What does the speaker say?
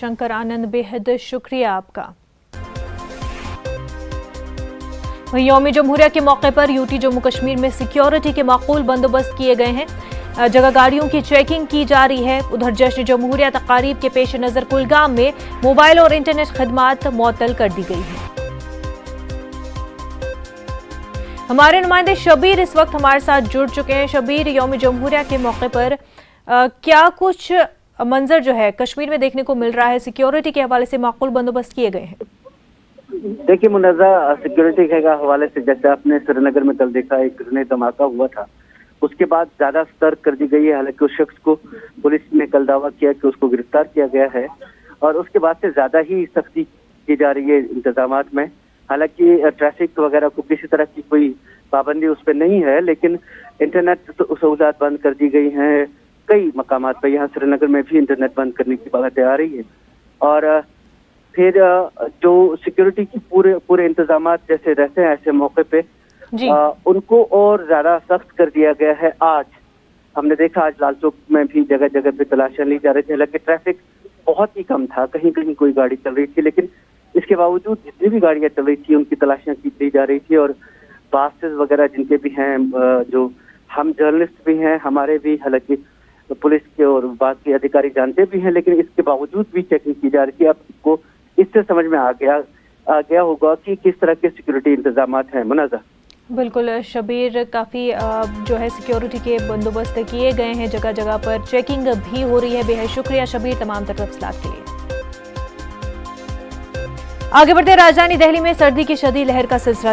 शंकर आनंद, बेहद शुक्रिया आपका। वहीं यौम जमहूरिया के मौके पर यूटी जम्मू कश्मीर में सिक्योरिटी के माकूल बंदोबस्त किए गए हैं। जगह गाड़ियों की चेकिंग की जा रही है। उधर जश्न जमहूरिया तकारीब के पेश नजर कुलगाम में मोबाइल और इंटरनेट खदमात मुअत्तल कर दी गई है। हमारे नुमाइंदे शबीर इस वक्त हमारे साथ जुड़ चुके हैं। शबीर, यौम जमहूरिया के मौके पर क्या कुछ मंजर जो है कश्मीर में देखने को मिल रहा है? सिक्योरिटी के हवाले से माकूल बंदोबस्त किए गए हैं। देखिए मुनज़्ज़ा, सिक्योरिटी के हवाले से जैसे आपने श्रीनगर में कल देखा एक ग्रेनेड धमाका हुआ था, उसके बाद ज्यादा सतर्क कर दी गई है। हालांकि उस शख्स को पुलिस ने कल दावा किया कि उसको गिरफ्तार किया गया है और उसके बाद से ज्यादा ही सख्ती की जा रही है इंतजामात में। हालांकि ट्रैफिक वगैरह को किसी तरह की कोई पाबंदी उस पर नहीं है, लेकिन इंटरनेट सहूलियात बंद कर दी गई हैं कई मकामात पर। यहाँ श्रीनगर में भी इंटरनेट बंद करने की बातें आ रही है। और फिर जो सिक्योरिटी की पूरे इंतजामात जैसे रहते हैं ऐसे मौके पे उनको और ज्यादा सख्त कर दिया गया है। आज हमने देखा, आज लाल चौक में भी जगह जगह पे तलाशियां ली जा रही थी। हालांकि ट्रैफिक बहुत ही कम था, कहीं कहीं कोई गाड़ी चल रही थी, लेकिन इसके बावजूद जितनी भी गाड़ियां चल रही थी उनकी तलाशियां ली जा रही थी। और बासेस वगैरह जिनके भी हैं, जो हम जर्नलिस्ट भी हैं, हमारे भी, हालांकि पुलिस के और बाकी अधिकारी जानते भी हैं, लेकिन इसके बावजूद भी चेकिंग की जा रही थी। आपको इससे समझ में आ गया होगा कि किस तरह के सिक्योरिटी इंतजामात हैं। मुनज़्ज़ा, बिल्कुल शबीर, काफ़ी जो है सिक्योरिटी के बंदोबस्त किए गए हैं, जगह जगह पर चेकिंग भी हो रही है। बेहद शुक्रिया शबीर तमाम तफसीलात के लिए। आगे बढ़ते, राजधानी दिल्ली में सर्दी की शदीद लहर का सिलसिला